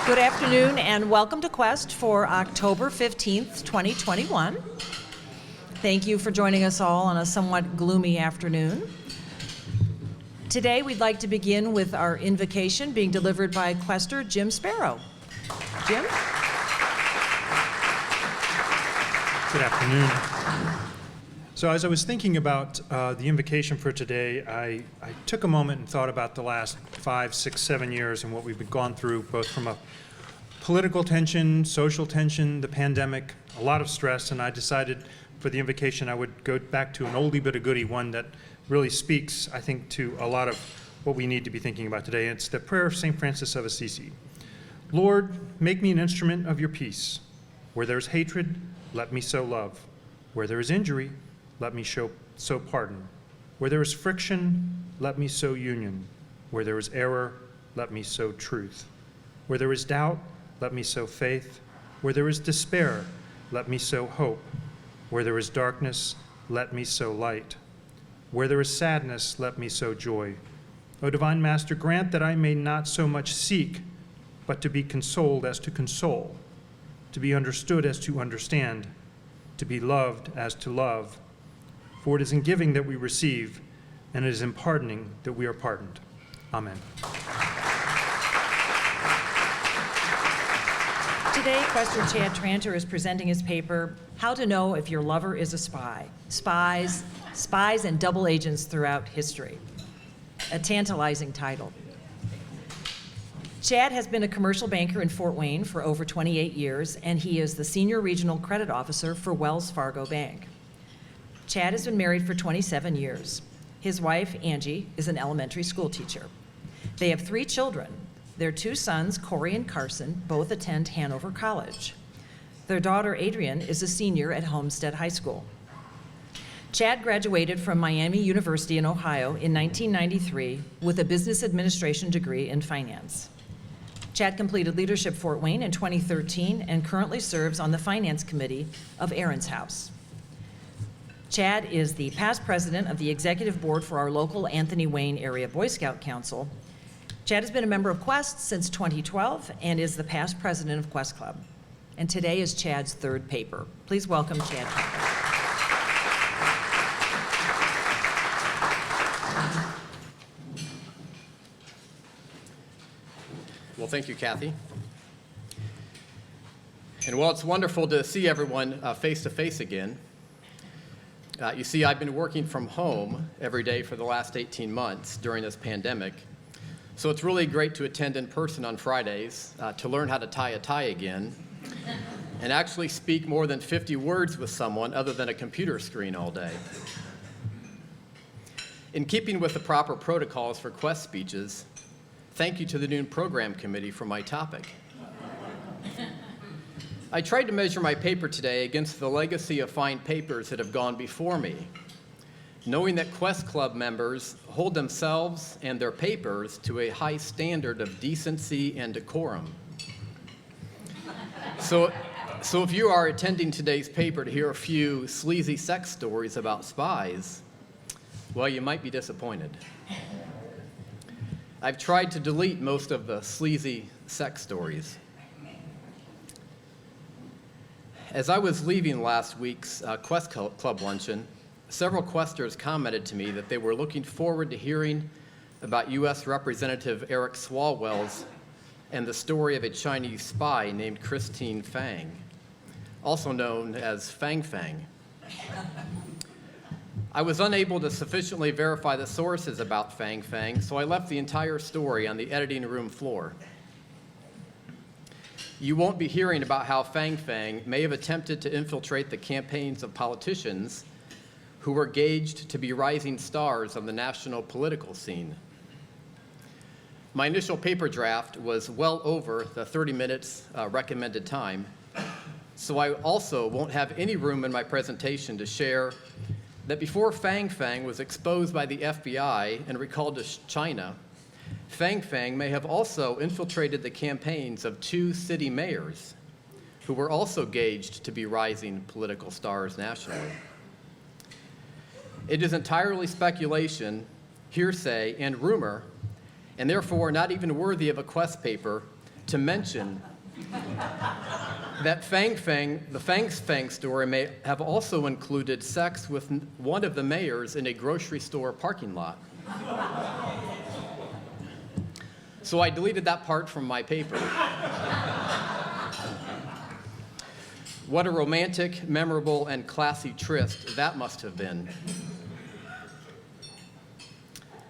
Good afternoon and welcome to Quest for October 15th, 2021. Thank you for joining us all on a somewhat gloomy afternoon. Today we'd like to begin with our invocation being delivered by Quester Jim Sparrow. Jim? Good afternoon. So as I was thinking about the invocation for today, I took a moment and thought about the last 5, 6, 7 years and what we've gone through, both from a political tension, social tension, the pandemic, a lot of stress, and I decided for the invocation I would go back to an oldie but a goodie, one that really speaks, I think, to a lot of what we need to be thinking about today. It's the prayer of St. Francis of Assisi. Lord, make me an instrument of your peace. Where there is hatred, let me sow love. Where there is injury, let me sow pardon. Where there is friction, let me sow union. Where there is error, let me sow truth. Where there is doubt, let me sow faith. Where there is despair, let me sow hope. Where there is darkness, let me sow light. Where there is sadness, let me sow joy. O Divine Master, grant that I may not so much seek, but to be consoled as to console, to be understood as to understand, to be loved as to love. For it is in giving that we receive, and it is in pardoning that we are pardoned. Amen. Today, Quester Chad Tranter is presenting his paper, How to Know If Your Lover is a Spy, Spies and Double Agents Throughout History. A tantalizing title. Chad has been a commercial banker in Fort Wayne for over 28 years, and he is the Senior Regional Credit Officer for Wells Fargo Bank. Chad has been married for 27 years. His wife, Angie, is an elementary school teacher. They have 3 children. Their 2 sons, Corey and Carson, both attend Hanover College. Their daughter, Adrian, is a senior at Homestead High School. Chad graduated from Miami University in Ohio in 1993 with a business administration degree in finance. Chad completed Leadership Fort Wayne in 2013 and currently serves on the Finance Committee of Aaron's House. Chad is the past president of the executive board for our local Anthony Wayne Area Boy Scout Council. Chad has been a member of Quest since 2012 and is the past president of Quest Club. And today is Chad's 3rd paper. Please welcome Chad. Well, thank you, Kathy. And while it's wonderful to see everyone face to face again, you see, I've been working from home every day for the last 18 months during this pandemic. So it's really great to attend in person on Fridays, to learn how to tie a tie again, and actually speak more than 50 words with someone other than a computer screen all day. In keeping with the proper protocols for Quest speeches, thank you to the noon program committee for my topic. I tried to measure my paper today against the legacy of fine papers that have gone before me, knowing that Quest Club members hold themselves and their papers to a high standard of decency and decorum. So if you are attending today's paper to hear a few sleazy sex stories about spies, well, you might be disappointed. I've tried to delete most of the sleazy sex stories. As I was leaving last week's Quest Club luncheon, several Questers commented to me that they were looking forward to hearing about U.S. Representative Eric Swalwell's and the story of a Chinese spy named Christine Fang, also known as Fang Fang. I was unable to sufficiently verify the sources about Fang Fang, so I left the entire story on the editing room floor. You won't be hearing about how Fang Fang may have attempted to infiltrate the campaigns of politicians who were gauged to be rising stars on the national political scene. My initial paper draft was well over the 30 minutes recommended time, so I also won't have any room in my presentation to share that before Fang Fang was exposed by the FBI and recalled to China, Fang Fang may have also infiltrated the campaigns of 2 city mayors who were also gauged to be rising political stars nationally. It is entirely speculation, hearsay, and rumor, and therefore not even worthy of a Quest paper, to mention that the Fang Fang story may have also included sex with one of the mayors in a grocery store parking lot. So I deleted that part from my paper. What a romantic, memorable, and classy tryst that must have been.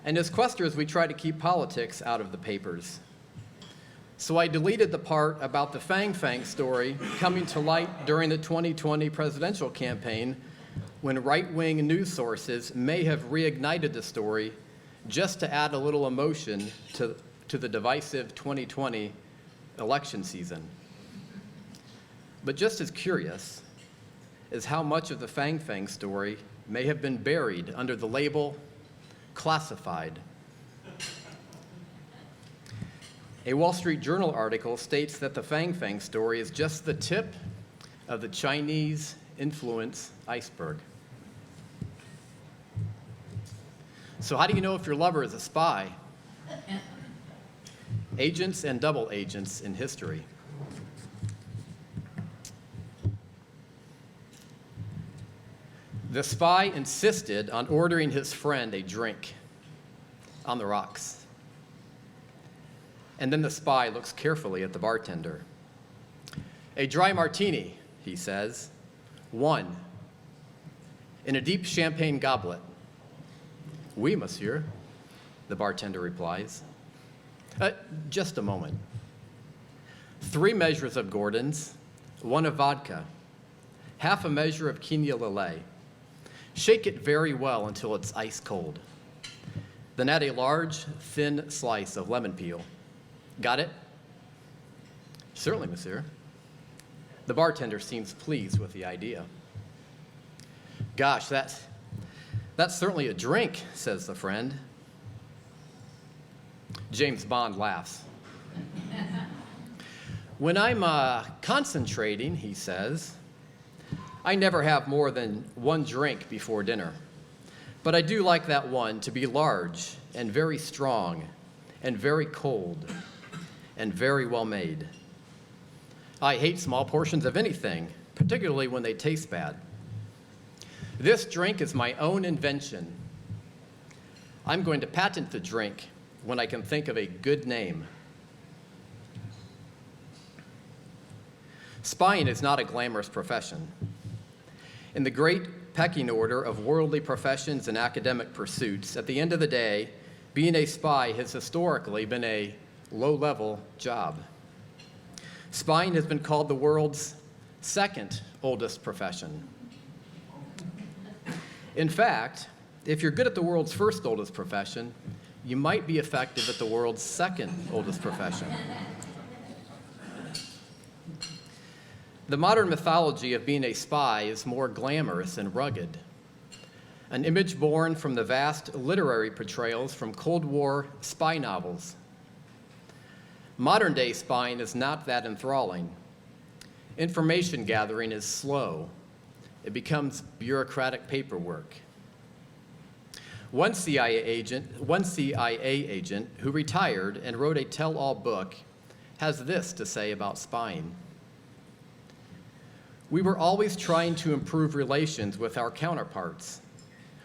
And as questers, we try to keep politics out of the papers. So I deleted the part about the Fang Fang story coming to light during the 2020 presidential campaign, when right-wing news sources may have reignited the story just to add a little emotion to the divisive 2020 election season. But just as curious is how much of the Fang Fang story may have been buried under the label classified. A Wall Street Journal article states that the Fang Fang story is just the tip of the Chinese influence iceberg. So how do you know if your lover is a spy? Agents and double agents in history. The spy insisted on ordering his friend a drink on the rocks. And then the spy looks carefully at the bartender. A dry martini, he says. One. In a deep champagne goblet. Oui, monsieur, the bartender replies. Just a moment. 3 measures of Gordon's, 1 of vodka, half a measure of Quina Lillet. Shake it very well until it's ice cold. Then add a large, thin slice of lemon peel. Got it? Certainly, monsieur. The bartender seems pleased with the idea. Gosh, that's certainly a drink, says the friend. James Bond laughs. When I'm concentrating, he says, I never have more than 1 drink before dinner. But I do like that one to be large and very strong and very cold and very well made. I hate small portions of anything, particularly when they taste bad. This drink is my own invention. I'm going to patent the drink when I can think of a good name. Spying is not a glamorous profession. In the great pecking order of worldly professions and academic pursuits, at the end of the day, being a spy has historically been a low-level job. Spying has been called the world's 2nd oldest profession. In fact, if you're good at the world's 1st oldest profession, you might be effective at the world's 2nd oldest profession. The modern mythology of being a spy is more glamorous and rugged, an image born from the vast literary portrayals from Cold War spy novels. Modern-day spying is not that enthralling. Information gathering is slow. It becomes bureaucratic paperwork. One CIA agent who retired and wrote a tell-all book has this to say about spying. We were always trying to improve relations with our counterparts,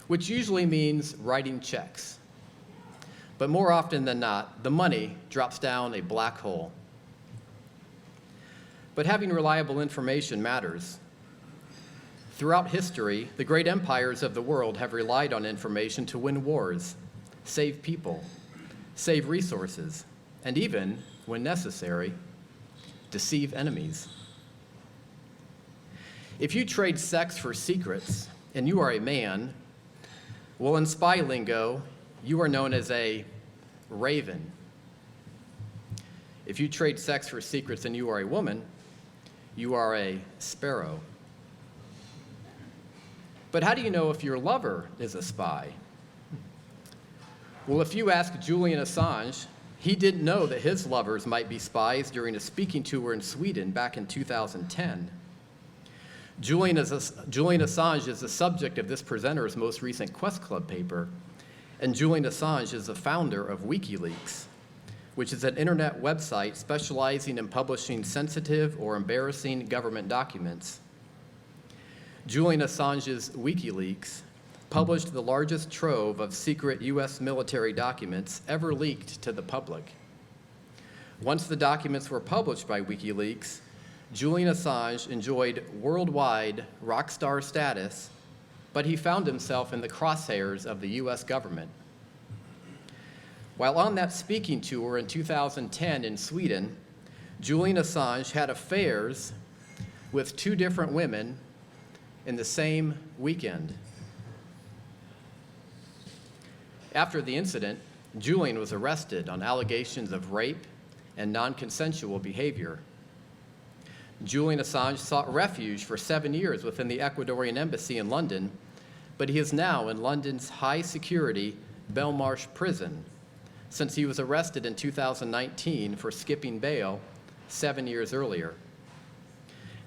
which usually means writing checks. But more often than not, the money drops down a black hole. But having reliable information matters. Throughout history, the great empires of the world have relied on information to win wars, save people, save resources, and even, when necessary, deceive enemies. If you trade sex for secrets and you are a man, well, in spy lingo, you are known as a raven. If you trade sex for secrets and you are a woman, you are a sparrow. But how do you know if your lover is a spy? Well, if you ask Julian Assange, he didn't know that his lovers might be spies during a speaking tour in Sweden back in 2010. Julian Assange is the subject of this presenter's most recent Quest Club paper, and Julian Assange is the founder of WikiLeaks, which is an internet website specializing in publishing sensitive or embarrassing government documents. Julian Assange's WikiLeaks published the largest trove of secret U.S. military documents ever leaked to the public. Once the documents were published by WikiLeaks, Julian Assange enjoyed worldwide rock star status, but he found himself in the crosshairs of the U.S. government. While on that speaking tour in 2010 in Sweden, Julian Assange had affairs with 2 different women in the same weekend. After the incident, Julian was arrested on allegations of rape and non-consensual behavior. Julian Assange sought refuge for 7 years within the Ecuadorian embassy in London, but he is now in London's high-security Belmarsh prison since he was arrested in 2019 for skipping bail 7 years earlier.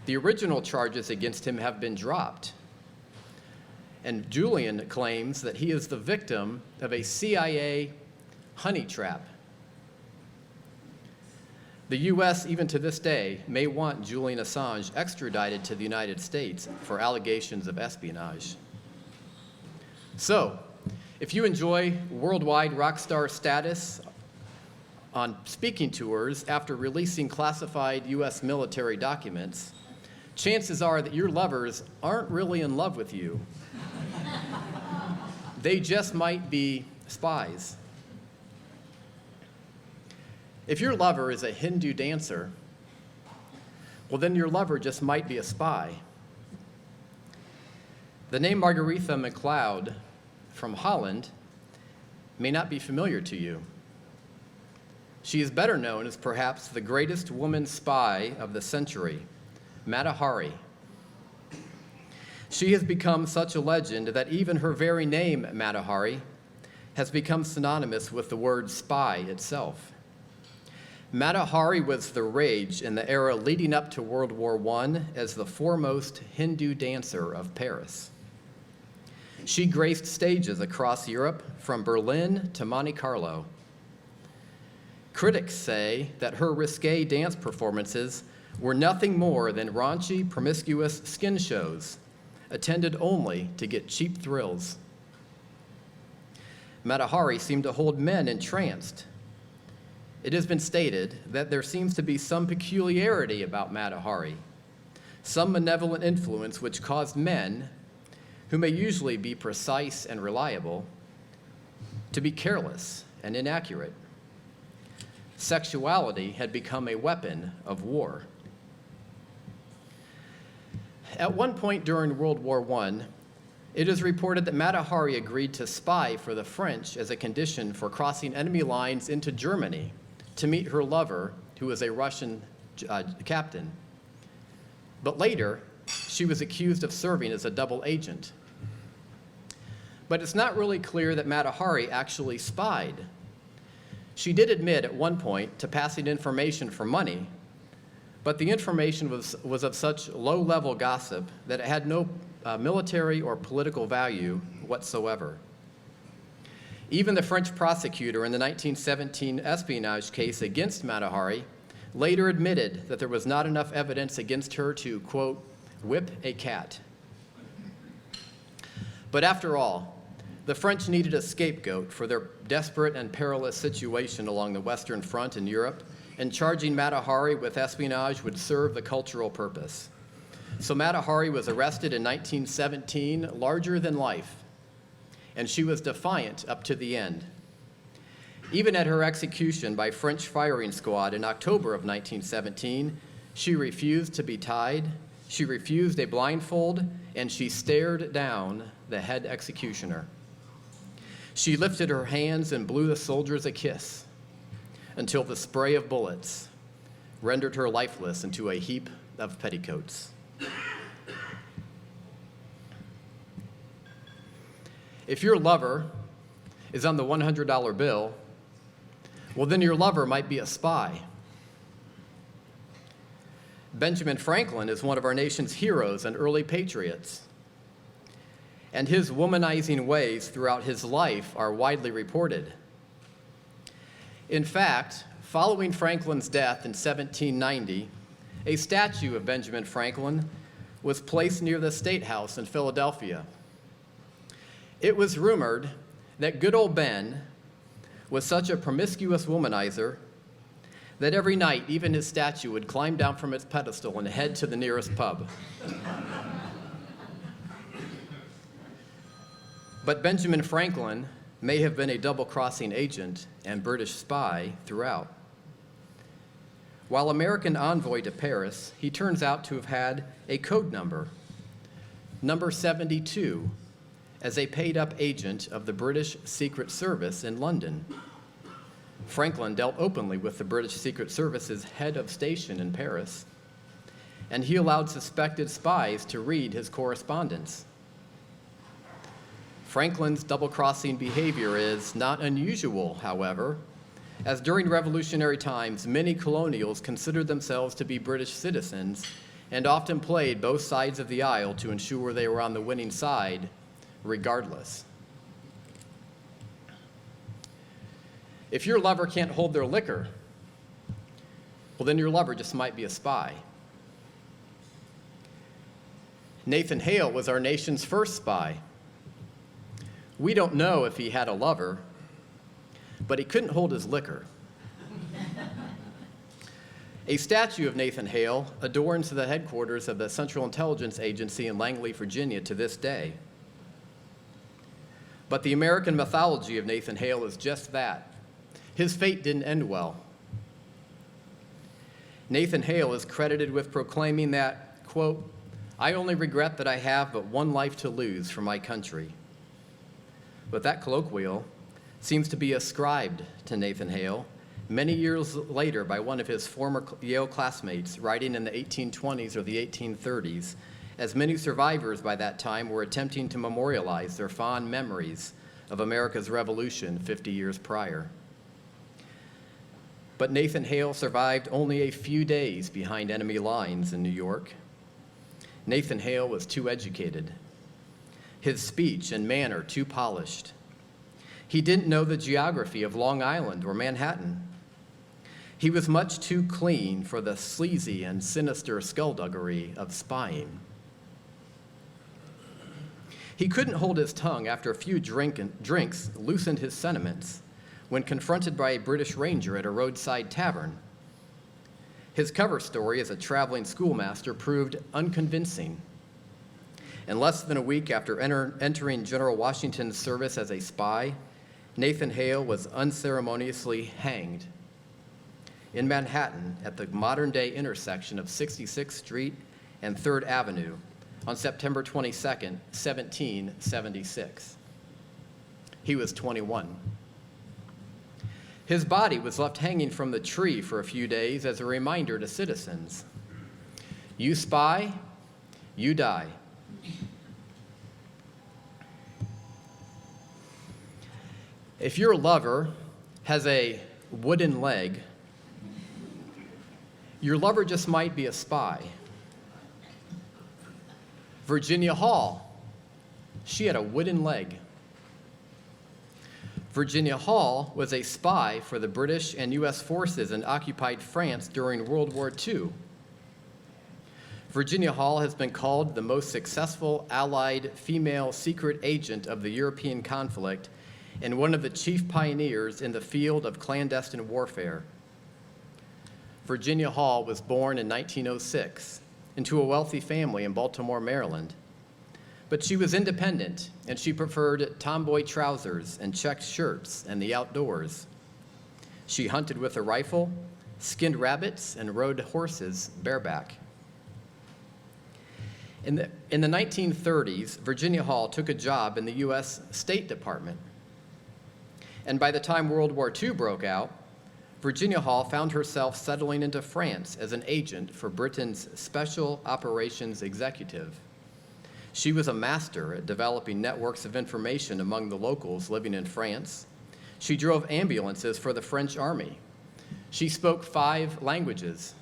The original charges against him have been dropped, and Julian claims that he is the victim of a CIA honey trap. The U.S., even to this day, may want Julian Assange extradited to the United States for allegations of espionage. So, if you enjoy worldwide rock star status on speaking tours after releasing classified U.S. military documents, chances are that your lovers aren't really in love with you. They just might be spies. If your lover is a Hindu dancer, well, then your lover just might be a spy. The name Margaretha MacLeod from Holland may not be familiar to you. She is better known as perhaps the greatest woman spy of the century, Mata Hari. She has become such a legend that even her very name, Mata Hari, has become synonymous with the word spy itself. Mata Hari was the rage in the era leading up to World War I as the foremost Hindu dancer of Paris. She graced stages across Europe, from Berlin to Monte Carlo. Critics say that her risque dance performances were nothing more than raunchy, promiscuous skin shows, attended only to get cheap thrills. Mata Hari seemed to hold men entranced. It has been stated that there seems to be some peculiarity about Mata Hari, some malevolent influence which caused men, who may usually be precise and reliable, to be careless and inaccurate. Sexuality had become a weapon of war. At one point during World War I, it is reported that Mata Hari agreed to spy for the French as a condition for crossing enemy lines into Germany to meet her lover, who was a Russian captain. But later, she was accused of serving as a double agent. But it's not really clear that Mata Hari actually spied. She did admit at one point to passing information for money, but the information was of such low-level gossip that it had no military or political value whatsoever. Even the French prosecutor in the 1917 espionage case against Mata Hari later admitted that there was not enough evidence against her to, quote, whip a cat. But after all, the French needed a scapegoat for their desperate and perilous situation along the Western Front in Europe, and charging Mata Hari with espionage would serve the cultural purpose. So Mata Hari was arrested in 1917, larger than life, and she was defiant up to the end. Even at her execution by French firing squad in October of 1917, she refused to be tied, she refused a blindfold, and she stared down the head executioner. She lifted her hands and blew the soldiers a kiss until the spray of bullets rendered her lifeless into a heap of petticoats. If your lover is on the $100 bill, well, then your lover might be a spy. Benjamin Franklin is one of our nation's heroes and early patriots, and his womanizing ways throughout his life are widely reported. In fact, Following Franklin's death in 1790, a statue of Benjamin Franklin was placed near the State House in Philadelphia. It was rumored that good old Ben was such a promiscuous womanizer that every night even his statue would climb down from its pedestal and head to the nearest pub. But Benjamin Franklin may have been a double-crossing agent and British spy throughout. While American envoy to Paris, he turns out to have had a code number, number 72, as a paid-up agent of the British Secret Service in London. Franklin dealt openly with the British Secret Service's head of station in Paris, and he allowed suspected spies to read his correspondence. Franklin's double-crossing behavior is not unusual, however, as during revolutionary times, many colonials considered themselves to be British citizens and often played both sides of the aisle to ensure they were on the winning side regardless. If your lover can't hold their liquor, well, then your lover just might be a spy. Nathan Hale was our nation's first spy. We don't know if he had a lover, but he couldn't hold his liquor. A statue of Nathan Hale adorns the headquarters of the Central Intelligence Agency in Langley, Virginia to this day. But the American mythology of Nathan Hale is just that. His fate didn't end well. Nathan Hale is credited with proclaiming that, quote, "I only regret that I have but one life to lose for my country." But that colloquial seems to be ascribed to Nathan Hale many years later by one of his former Yale classmates, writing in the 1820s or the 1830s, as many survivors by that time were attempting to memorialize their fond memories of America's Revolution 50 years prior. But Nathan Hale survived only a few days behind enemy lines in New York. Nathan Hale was too educated, his speech and manner too polished. He didn't know the geography of Long Island or Manhattan. He was much too clean for the sleazy and sinister skullduggery of spying. He couldn't hold his tongue after a few drinks loosened his sentiments when confronted by a British ranger at a roadside tavern. His cover story as a traveling schoolmaster proved unconvincing. And less than a week after entering General Washington's service as a spy, Nathan Hale was unceremoniously hanged in Manhattan at the modern-day intersection of 66th Street and 3rd Avenue on September 22nd, 1776. He was 21. His body was left hanging from the tree for a few days as a reminder to citizens. You spy, you die. If your lover has a wooden leg, your lover just might be a spy. Virginia Hall, she had a wooden leg. Virginia Hall was a spy for the British and U.S. forces in occupied France during World War II. Virginia Hall has been called the most successful Allied female secret agent of the European conflict and one of the chief pioneers in the field of clandestine warfare. Virginia Hall was born in 1906 into a wealthy family in Baltimore, Maryland. But she was independent, and she preferred tomboy trousers and checked shirts and the outdoors. She hunted with a rifle, skinned rabbits, and rode horses bareback. In the 1930s, Virginia Hall took a job in the U.S. State Department. And by the time World War II broke out, Virginia Hall found herself settling into France as an agent for Britain's Special Operations Executive. She was a master at developing networks of information among the locals living in France. She drove ambulances for the French army. She spoke 5 languages.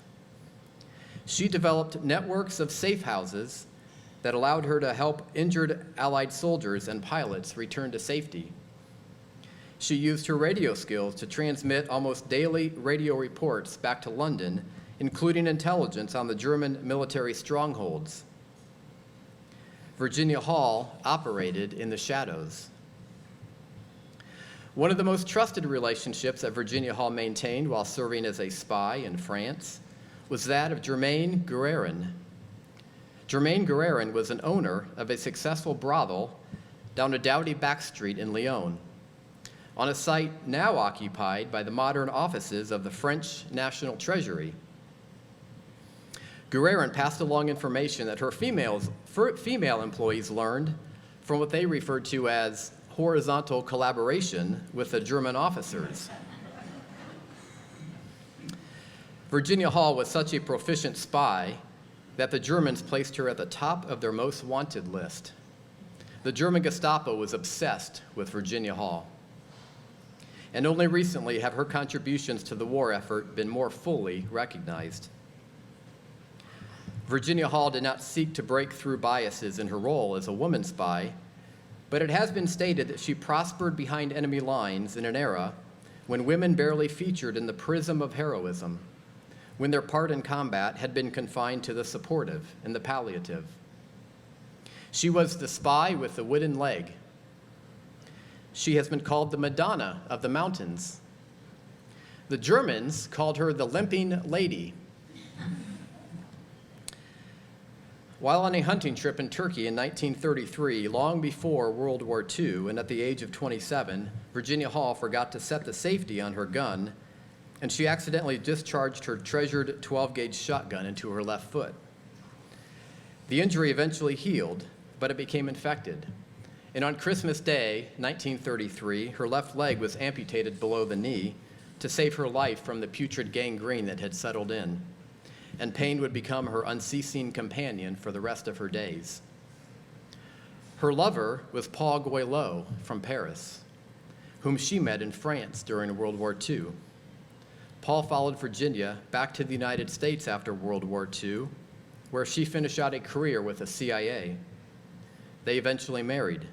She developed networks of safe houses that allowed her to help injured Allied soldiers and pilots return to safety. She used her radio skills to transmit almost daily radio reports back to London, including intelligence on the German military strongholds. Virginia Hall operated in the shadows. One of the most trusted relationships that Virginia Hall maintained while serving as a spy in France was that of Germaine Guerin. Germaine Guerin was an owner of a successful brothel down a dowdy back street in Lyon, on a site now occupied by the modern offices of the French National Treasury. Guerin passed along information that her female employees learned from what they referred to as horizontal collaboration with the German officers. Virginia Hall was such a proficient spy that the Germans placed her at the top of their most wanted list. The German Gestapo was obsessed with Virginia Hall. And only recently have her contributions to the war effort been more fully recognized. Virginia Hall did not seek to break through biases in her role as a woman spy, but it has been stated that she prospered behind enemy lines in an era when women barely featured in the prism of heroism, when their part in combat had been confined to the supportive and the palliative. She was the spy with the wooden leg. She has been called the Madonna of the mountains. The Germans called her the limping lady. While on a hunting trip in Turkey in 1933, long before World War II, and at the age of 27, Virginia Hall forgot to set the safety on her gun, and she accidentally discharged her treasured 12-gauge shotgun into her left foot. The injury eventually healed, but it became infected. And on Christmas Day, 1933, her left leg was amputated below the knee to save her life from the putrid gangrene that had settled in. And pain would become her unceasing companion for the rest of her days. Her lover was Paul Goillot from Paris, whom she met in France during World War II. Paul followed Virginia back to the United States after World War II, where she finished out a career with the CIA. They eventually married.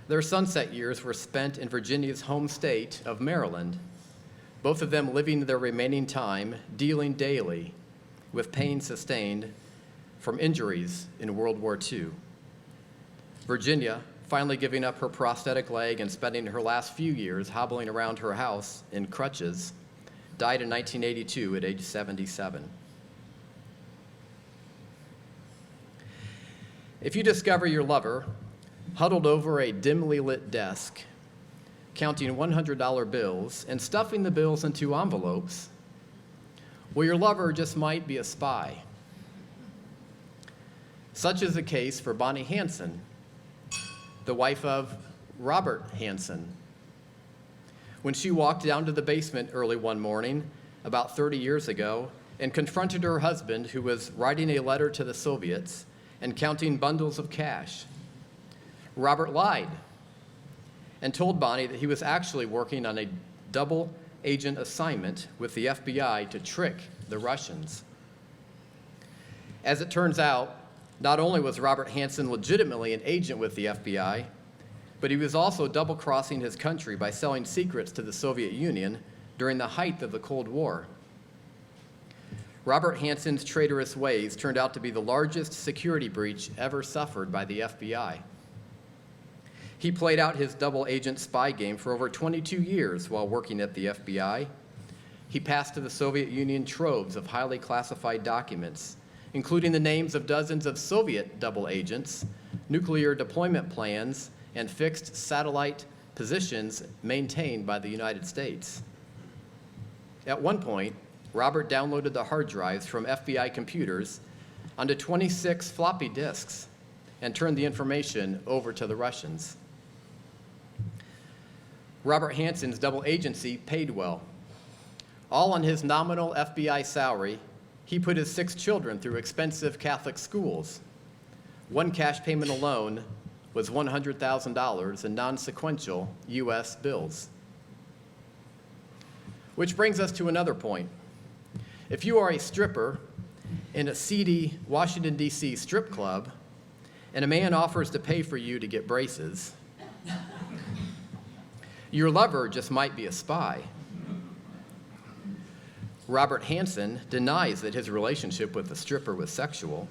Their sunset years were spent in Virginia's home state of Maryland, both of them living their remaining time dealing daily with pain sustained from injuries in World War II. Virginia, finally giving up her prosthetic leg and spending her last few years hobbling around her house in crutches, died in 1982 at age 77. If you discover your lover huddled over a dimly lit desk, counting $100 bills and stuffing the bills into envelopes, well, your lover just might be a spy. Such is the case for Bonnie Hansen, the wife of Robert Hansen. When she walked down to the basement early one morning, about 30 years ago, and confronted her husband, who was writing a letter to the Soviets and counting bundles of cash, Robert lied and told Bonnie that he was actually working on a double agent assignment with the FBI to trick the Russians. As it turns out, not only was Robert Hansen legitimately an agent with the FBI, but he was also double-crossing his country by selling secrets to the Soviet Union during the height of the Cold War. Robert Hansen's traitorous ways turned out to be the largest security breach ever suffered by the FBI. He played out his double agent spy game for over 22 years while working at the FBI. He passed to the Soviet Union troves of highly classified documents, including the names of dozens of Soviet double agents, nuclear deployment plans, and fixed satellite positions maintained by the United States. At one point, Robert downloaded the hard drives from FBI computers onto 26 floppy disks and turned the information over to the Russians. Robert Hansen's double agency paid well. All on his nominal FBI salary, he put his 6 children through expensive Catholic schools. One cash payment alone was $100,000 in non-sequential U.S. bills. Which brings us to another point. If you are a stripper in a seedy Washington, D.C. strip club, and a man offers to pay for you to get braces, Your lover just might be a spy. Robert Hansen denies that his relationship with the stripper was sexual,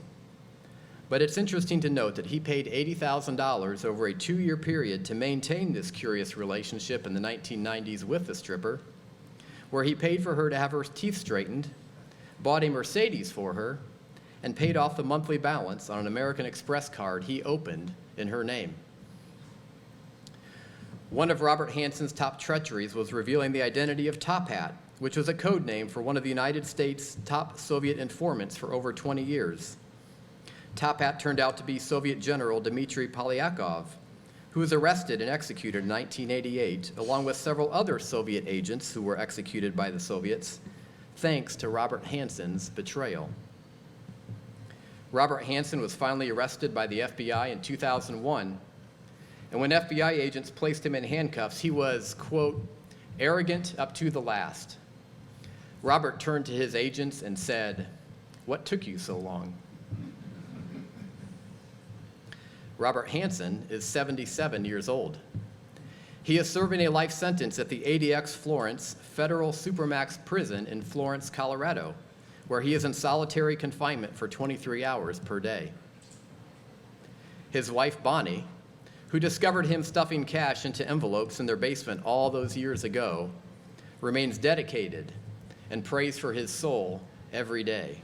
but it's interesting to note that he paid $80,000 over a 2-year period to maintain this curious relationship in the 1990s with the stripper, where he paid for her to have her teeth straightened, bought a Mercedes for her, and paid off the monthly balance on an American Express card he opened in her name. One of Robert Hansen's top treacheries was revealing the identity of Top Hat, which was a code name for one of the United States' top Soviet informants for over 20 years. Top Hat turned out to be Soviet General Dmitry Polyakov, who was arrested and executed in 1988, along with several other Soviet agents who were executed by the Soviets, thanks to Robert Hansen's betrayal. Robert Hansen was finally arrested by the FBI in 2001, and when FBI agents placed him in handcuffs, he was, quote, arrogant up to the last. Robert turned to his agents and said, "What took you so long?" Robert Hansen is 77 years old. He is serving a life sentence at the ADX Florence Federal Supermax Prison in Florence, Colorado, where he is in solitary confinement for 23 hours per day. His wife, Bonnie, who discovered him stuffing cash into envelopes in their basement all those years ago, remains dedicated and prays for his soul every day.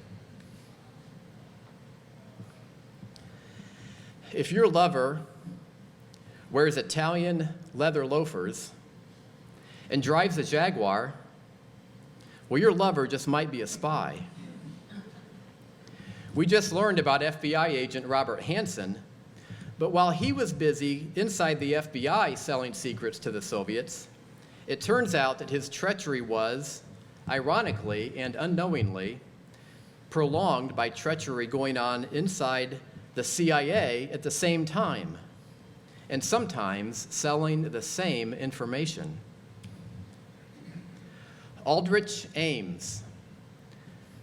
If your lover wears Italian leather loafers and drives a Jaguar, well, your lover just might be a spy. We just learned about FBI agent Robert Hansen, but while he was busy inside the FBI selling secrets to the Soviets, it turns out that his treachery was, ironically and unknowingly, prolonged by treachery going on inside the CIA at the same time, and sometimes selling the same information. Aldrich Ames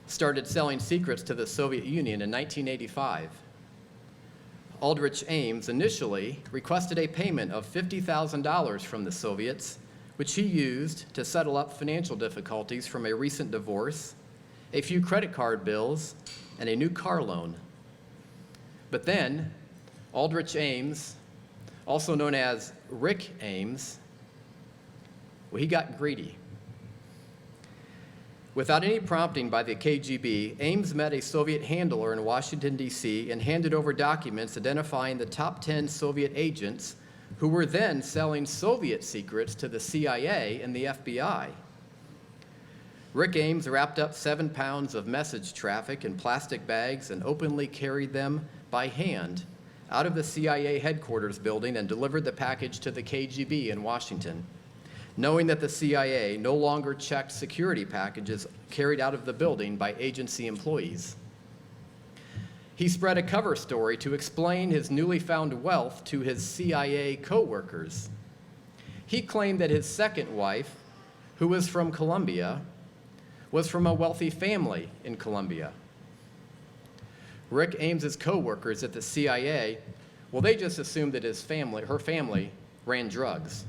started selling secrets to the Soviet Union in 1985. Aldrich Ames initially requested a payment of $50,000 from the Soviets, which he used to settle up financial difficulties from a recent divorce, a few credit card bills, and a new car loan. But then, Aldrich Ames, also known as Rick Ames, well, he got greedy. Without any prompting by the KGB, Ames met a Soviet handler in Washington, D.C., and handed over documents identifying the top 10 Soviet agents who were then selling Soviet secrets to the CIA and the FBI. Rick Ames wrapped up 7 pounds of message traffic in plastic bags and openly carried them by hand out of the CIA headquarters building and delivered the package to the KGB in Washington, knowing that the CIA no longer checked security packages carried out of the building by agency employees. He spread a cover story to explain his newly found wealth to his CIA co-workers. He claimed that his second wife, who was from Colombia, was from a wealthy family in Colombia. Rick Ames's co-workers at the CIA, well, they just assumed that her family ran drugs.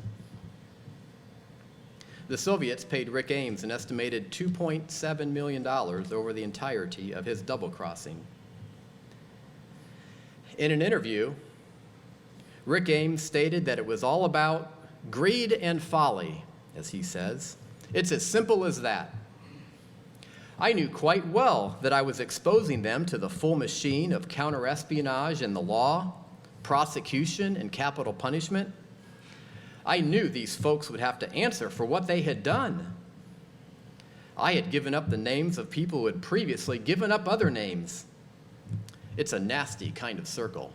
The Soviets paid Rick Ames an estimated $2.7 million over the entirety of his double-crossing. In an interview, Rick Ames stated that it was all about greed and folly, as he says. It's as simple as that. I knew quite well that I was exposing them to the full machine of counterespionage and the law, prosecution, and capital punishment. I knew these folks would have to answer for what they had done. I had given up the names of people who had previously given up other names. It's a nasty kind of circle.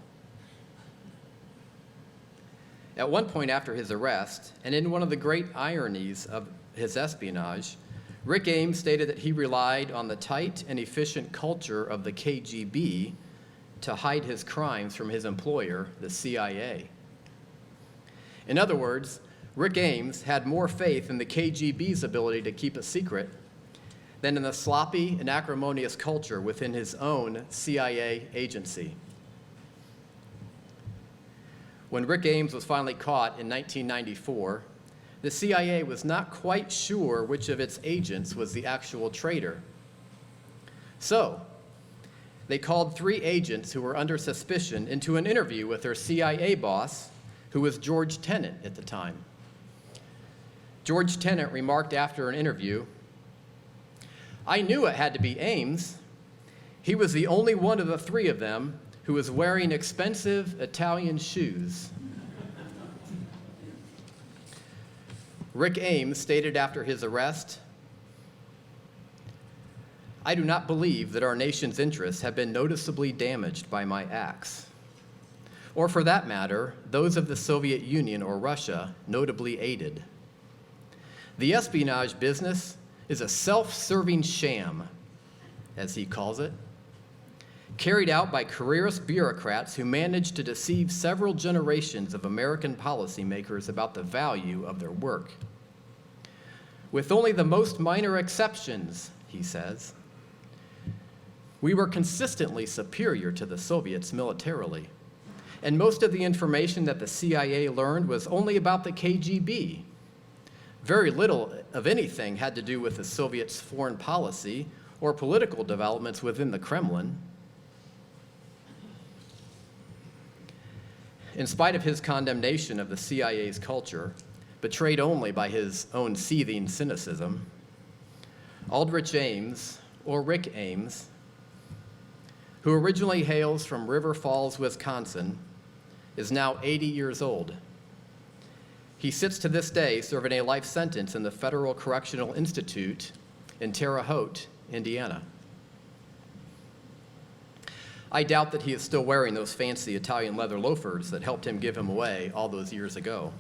At one point after his arrest, and in one of the great ironies of his espionage, Rick Ames stated that he relied on the tight and efficient culture of the KGB to hide his crimes from his employer, the CIA. In other words, Rick Ames had more faith in the KGB's ability to keep a secret than in the sloppy and acrimonious culture within his own CIA agency. When Rick Ames was finally caught in 1994, the CIA was not quite sure which of its agents was the actual traitor. So, they called 3 agents who were under suspicion into an interview with their CIA boss, who was George Tenet at the time. George Tenet remarked after an interview, "I knew it had to be Ames. He was the only one of the 3 of them who was wearing expensive Italian shoes." Rick Ames stated after his arrest, "I do not believe that our nation's interests have been noticeably damaged by my acts. Or for that matter, those of the Soviet Union or Russia notably aided. The espionage business is a self-serving sham," as he calls it, "carried out by careerist bureaucrats who managed to deceive several generations of American policymakers about the value of their work. With only the most minor exceptions," he says, "we were consistently superior to the Soviets militarily, and most of the information that the CIA learned was only about the KGB. Very little of anything had to do with the Soviets' foreign policy or political developments within the Kremlin." In spite of his condemnation of the CIA's culture, betrayed only by his own seething cynicism, Aldrich Ames, or Rick Ames, who originally hails from River Falls, Wisconsin, is now 80 years old. He sits to this day serving a life sentence in the Federal Correctional Institute in Terre Haute, Indiana. I doubt that he is still wearing those fancy Italian leather loafers that helped him give him away all those years ago.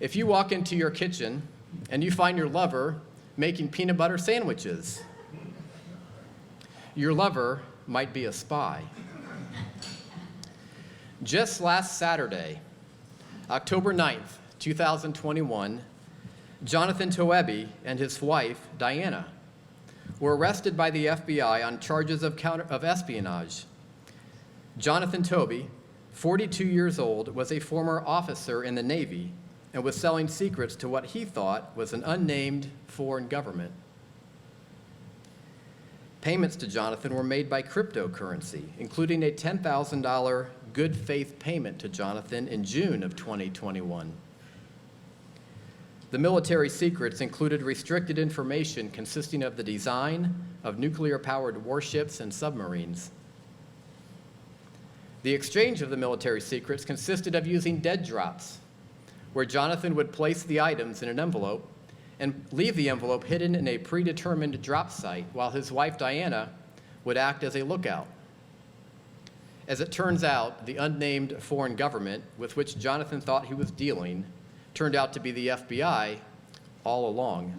If you walk into your kitchen and you find your lover making peanut butter sandwiches, your lover might be a spy. Just last Saturday, October 9th, 2021, Jonathan Toebi and his wife, Diana, were arrested by the FBI on charges of espionage. Jonathan Toebi, 42 years old, was a former officer in the Navy and was selling secrets to what he thought was an unnamed foreign government. Payments to Jonathan were made by cryptocurrency, including a $10,000 good faith payment to Jonathan in June of 2021. The military secrets included restricted information consisting of the design of nuclear-powered warships and submarines. The exchange of the military secrets consisted of using dead drops, where Jonathan would place the items in an envelope and leave the envelope hidden in a predetermined drop site while his wife Diana would act as a lookout. As it turns out, the unnamed foreign government with which Jonathan thought he was dealing turned out to be the FBI all along.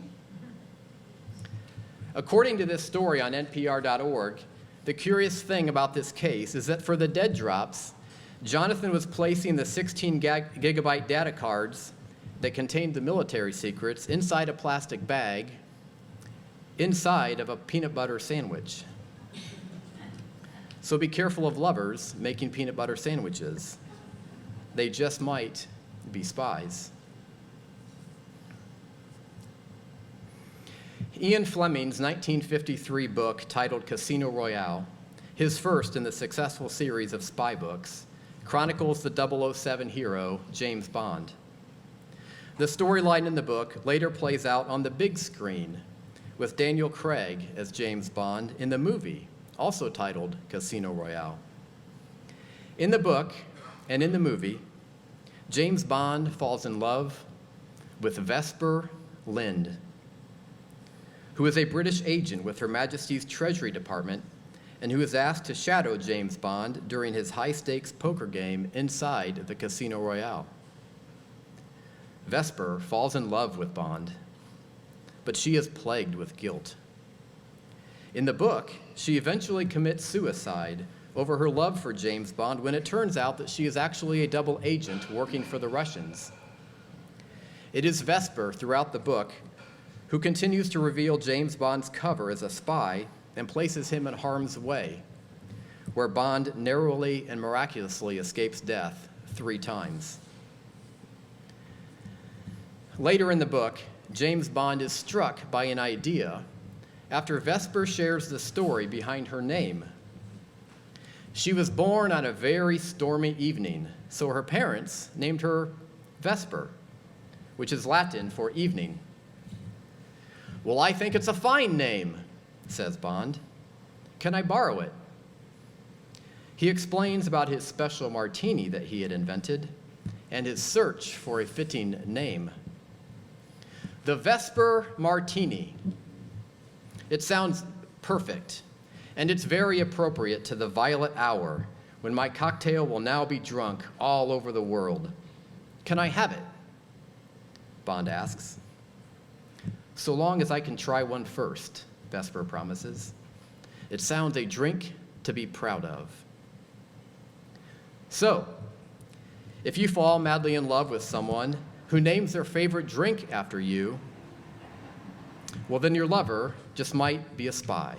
According to this story on NPR.org, the curious thing about this case is that for the dead drops, Jonathan was placing the 16 gigabyte data cards that contained the military secrets inside a plastic bag, inside of a peanut butter sandwich. So be careful of lovers making peanut butter sandwiches. They just might be spies. Ian Fleming's 1953 book titled Casino Royale, his first in the successful series of spy books, chronicles the 007 hero, James Bond. The storyline in the book later plays out on the big screen with Daniel Craig as James Bond in the movie, also titled Casino Royale. In the book and in the movie, James Bond falls in love with Vesper Lynd, who is a British agent with Her Majesty's Treasury Department and who is asked to shadow James Bond during his high-stakes poker game inside the Casino Royale. Vesper falls in love with Bond, but she is plagued with guilt. In the book, she eventually commits suicide over her love for James Bond when it turns out that she is actually a double agent working for the Russians. It is Vesper throughout the book who continues to reveal James Bond's cover as a spy and places him in harm's way, where Bond narrowly and miraculously escapes death 3 times. Later in the book, James Bond is struck by an idea after Vesper shares the story behind her name. She was born on a very stormy evening, so her parents named her Vesper, which is Latin for evening. "Well, I think it's a fine name," says Bond. "Can I borrow it?" He explains about his special martini that he had invented and his search for a fitting name. The Vesper Martini. It sounds perfect, and it's very appropriate to the violet hour when my cocktail will now be drunk all over the world. "Can I have it?" Bond asks. "So long as I can try one first," Vesper promises. "It sounds a drink to be proud of." So, if you fall madly in love with someone who names their favorite drink after you, well, then your lover just might be a spy.